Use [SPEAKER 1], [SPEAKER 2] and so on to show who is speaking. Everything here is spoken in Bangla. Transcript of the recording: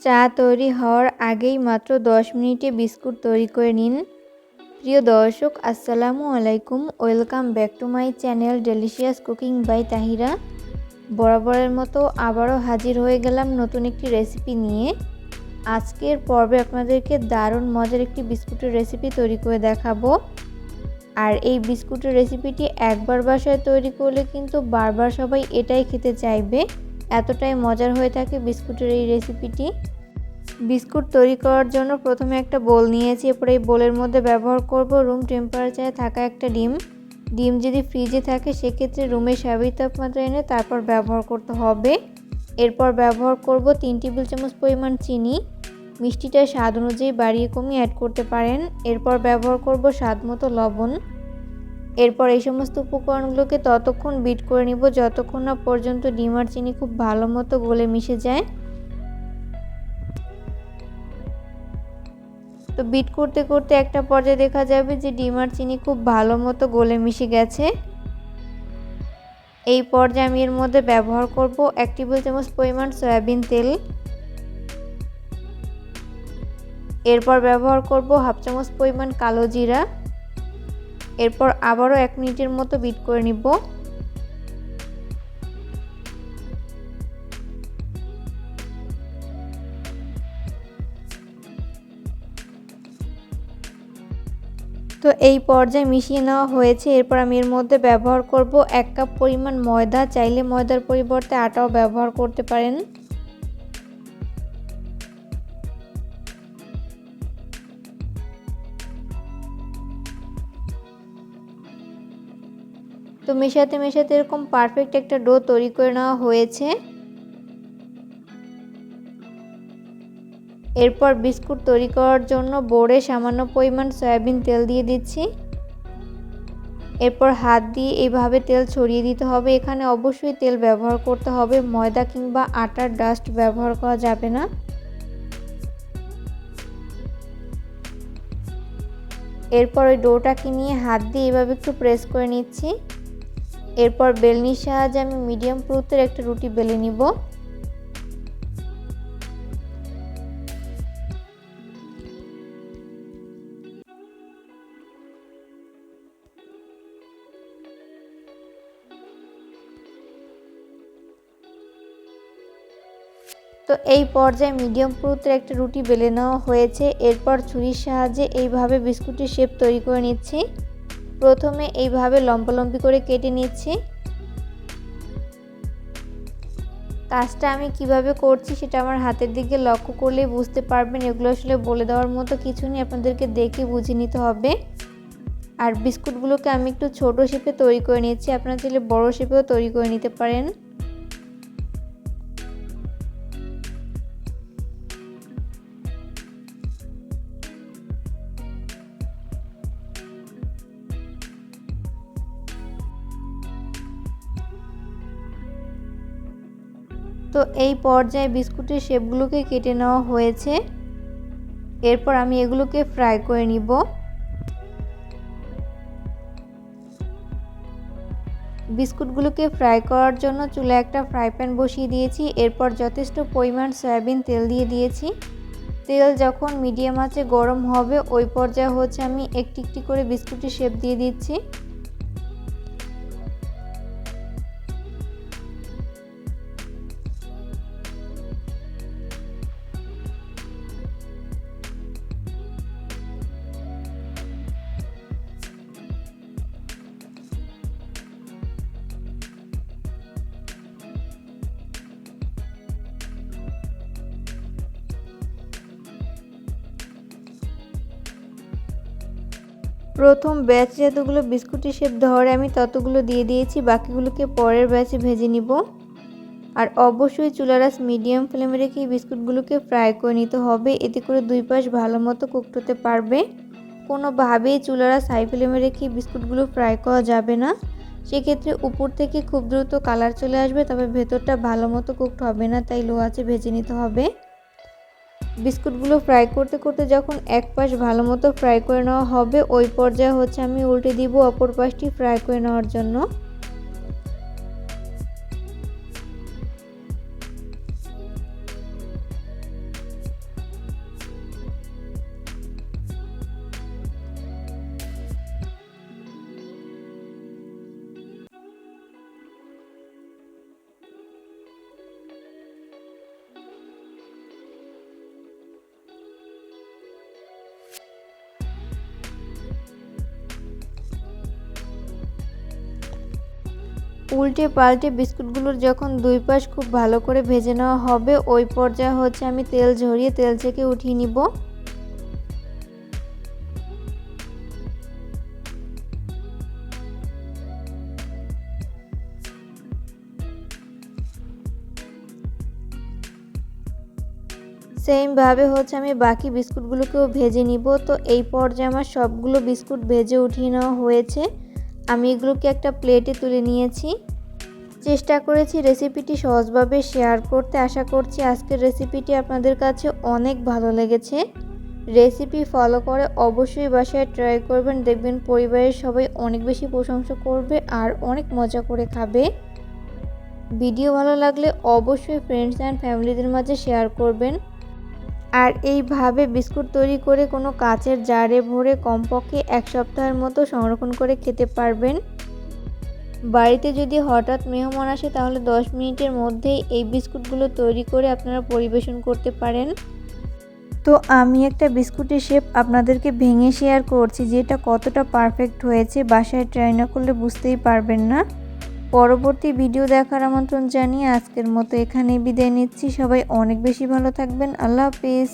[SPEAKER 1] চা তৈরি হওয়ার আগেই মাত্র 10 মিনিটে বিস্কুট তৈরি করে নিন। প্রিয় দর্শক, আসসালামু আলাইকুম। Welcome back to my channel delicious cooking by Tahira. বরাবরের মতো আবারও হাজির হয়ে গেলাম নতুন একটি রেসিপি নিয়ে। আজকের পর্বে আপনাদেরকে দারুণ মজার একটি বিস্কুটের রেসিপি তৈরি করে দেখাবো। আর এই বিস্কুটের রেসিপিটি একবার বাসায় তৈরি করলে কিন্তু বারবার সবাই এটাই খেতে চাইবে, এতটাই মজার হয়ে থাকে বিস্কুটের এই রেসিপিটি। বিস্কুট তৈরি করার জন্য প্রথমে একটা বোল নিয়েছি। এরপর এই বোলের মধ্যে ব্যবহার করব রুম টেম্পারেচারে থাকা একটা ডিম যদি ফ্রিজে থাকে সেক্ষেত্রে রুমের স্বাভাবিক তাপমাত্রা এনে তারপর ব্যবহার করতে হবে। এরপর ব্যবহার করব 3 টেবিল চামচ পরিমাণ চিনি। মিষ্টিটা স্বাদ অনুযায়ী বাড়িয়ে কমিয়ে অ্যাড করতে পারেন। এরপর ব্যবহার করব স্বাদ মতো লবণ। এরপর এই সমস্ত উপকরণগুলোকে ততক্ষণ বিট করে নিব যতক্ষণ না পর্যন্ত ডিম আর চিনি খুব ভালো মতো গলে মিশে যায়। তো বিট করতে করতে একটা পর্যায়ে দেখা যাবে যে ডিম আর চিনি খুব ভালো মতো গলে মিশে গেছে। এই পর্যায়ে আমি এর মধ্যে ব্যবহার করব 1 টেবিল চামচ পরিমাণ সয়াবিন তেল। এরপর ব্যবহার করব হাফ চামচ পরিমাণ কালো জিরা। এরপর আবারও 1 মিনিটের মতো বিট করে নিব। তো এই পর্যায়ে মিশিয়ে নেওয়া হয়েছে। এরপর আমি এর মধ্যে ব্যবহার করব 1 কাপ পরিমাণ ময়দা। চাইলে ময়দার পরিবর্তে আটাও ব্যবহার করতে পারেন। তো মেশাতে মেশাতে এরকম পারফেক্ট একটা ডো তৈরি করে নেওয়া হয়েছে। এরপর বিস্কুট তৈরি করার জন্য বোর্ডে সামান্য পরিমাণ সয়াবিন তেল দিয়ে দিচ্ছি। এরপর হাত দিয়ে এইভাবে তেল ছড়িয়ে দিতে হবে। এখানে অবশ্যই তেল ব্যবহার করতে হবে, ময়দা কিংবা আটার ডাস্ট ব্যবহার করা যাবে না। এরপর ওই ডোটাকে নিয়ে হাত দিয়ে এইভাবে একটু প্রেস করে নিচ্ছি। এরপর বেলনির সাহায্যে আমি মিডিয়াম পুরুত্বের একটা রুটি বেলে নিব। তো এই পর্যায়ে মিডিয়াম পুরুত্বের একটা রুটি বেলে নেওয়া হয়েছে। এরপর ছুরির সাহায্যে এইভাবে বিস্কুটের শেপ তৈরি করে নিচ্ছি। প্রথমে এইভাবে লম্বালম্বি করে কেটে নিচ্ছি। কাজটা আমি কিভাবে করছি সেটা আমার হাতের দিকে লক্ষ্য করলেই বুঝতে পারবেন। এগুলো আসলে বলে দেওয়ার মতো কিছু নেই, আপনাদেরকে দেখে বুঝে নিতে হবে। আর বিস্কুটগুলোকে আমি একটু ছোট শেপে তৈরি করে নিচ্ছি, আপনারা চাইলে বড় শেপেও তৈরি করে নিতে পারেন। তো এই পর্যায়ে বিস্কুটের শেপগুলোকে কেটে নেওয়া হয়েছে। এরপর আমি এগুলোকে ফ্রাই করে নিব। বিস্কুটগুলোকে ফ্রাই করার জন্য চুলায় একটা ফ্রাই প্যান বসিয়ে দিয়েছি। এরপর যথেষ্ট পরিমাণ সয়াবিন তেল দিয়ে দিয়েছি। তেল যখন মিডিয়াম আঁচে গরম হবে ওই পর্যায়ে আমি একটি একটি করে বিস্কুটের শেপ দিয়ে দিচ্ছি। প্রথম ব্যাচে যতগুলো বিস্কুটের শেপ ধরে আমি ততগুলো দিয়ে দিয়েছি, বাকিগুলোকে পরের ব্যাচে ভেজে নিব। আর অবশ্যই চুলার আঁচ মিডিয়াম ফ্লেমে রেখে বিস্কুটগুলোকে ফ্রাই করে নিতে হবে, এতে করে দুই পাশ ভালো মতো কুকড হতে পারবে। কোনোভাবেই চুলার আঁচ হাই ফ্লেমে রেখে বিস্কুটগুলো ফ্রাই করা যাবে না, সেক্ষেত্রে উপর থেকে খুব দ্রুত কালার চলে আসবে, তবে ভেতরটা ভালো মতো কুকড হবে না, তাই লো আঁচে ভেজে নিতে হবে। বিস্কুটগুলো ফ্রাই করতে করতে যখন এক পাশ ভালো মতো ফ্রাই করে নেওয়া হবে ওই পর্যায়ে আমি উল্টে দিব অপর পাশটি ফ্রাই করে নেওয়ার জন্য। উল্টে পাল্টে বিস্কুটগুলোর যখন দুই পাশ খুব ভালো করে ভেজে নেওয়া হবে, ওই পর্যায়ে হচ্ছে আমি তেল ঝরিয়ে তেল থেকে উঠিয়ে নিব। সেমভাবে হচ্ছে আমি বাকি বিস্কুটগুলোকেও ভেজে নিব। তো এই পর্যায়ে আমার সবগুলো বিস্কুট ভেজে উঠিয়ে নেওয়া হয়েছে। আমি এগুলোকে একটা প্লেটে তুলে নিয়েছি। চেষ্টা করেছি রেসিপিটি সহজভাবে শেয়ার করতে। আশা করছি আজকের রেসিপিটি আপনাদের কাছে অনেক ভালো লেগেছে। রেসিপি ফলো করে অবশ্যই বাসায় ট্রাই করবেন, দেখবেন পরিবারের সবাই অনেক বেশি প্রশংসা করবে আর অনেক মজা করে খাবে। ভিডিও ভালো লাগলে অবশ্যই ফ্রেন্ডস অ্যান্ড ফ্যামিলিদের মাঝে শেয়ার করবেন। আর এইভাবে বিস্কুট তৈরি করে কোনো কাচের জারে ভরে কমপক্ষে 1 সপ্তাহের মতো সংরক্ষণ করে খেতে পারবেন। বাড়িতে যদি হঠাৎ মেহমান আসে তাহলে 10 মিনিটের মধ্যেই এই বিস্কুটগুলো তৈরি করে আপনারা পরিবেশন করতে পারেন। তো আমি একটা বিস্কুটের শেপ আপনাদেরকে ভেঙে শেয়ার করছি, যেটা কতটা পারফেক্ট হয়েছে। বাসায় ট্রাই না করলে বুঝতেই পারবেন না। পরবর্তী ভিডিও দেখার আমন্ত্রণ জানিয়ে আজকের মতো এখানেই বিদায় নিচ্ছি। সবাই অনেক বেশি ভালো থাকবেন। আল্লাহ হাফেজ।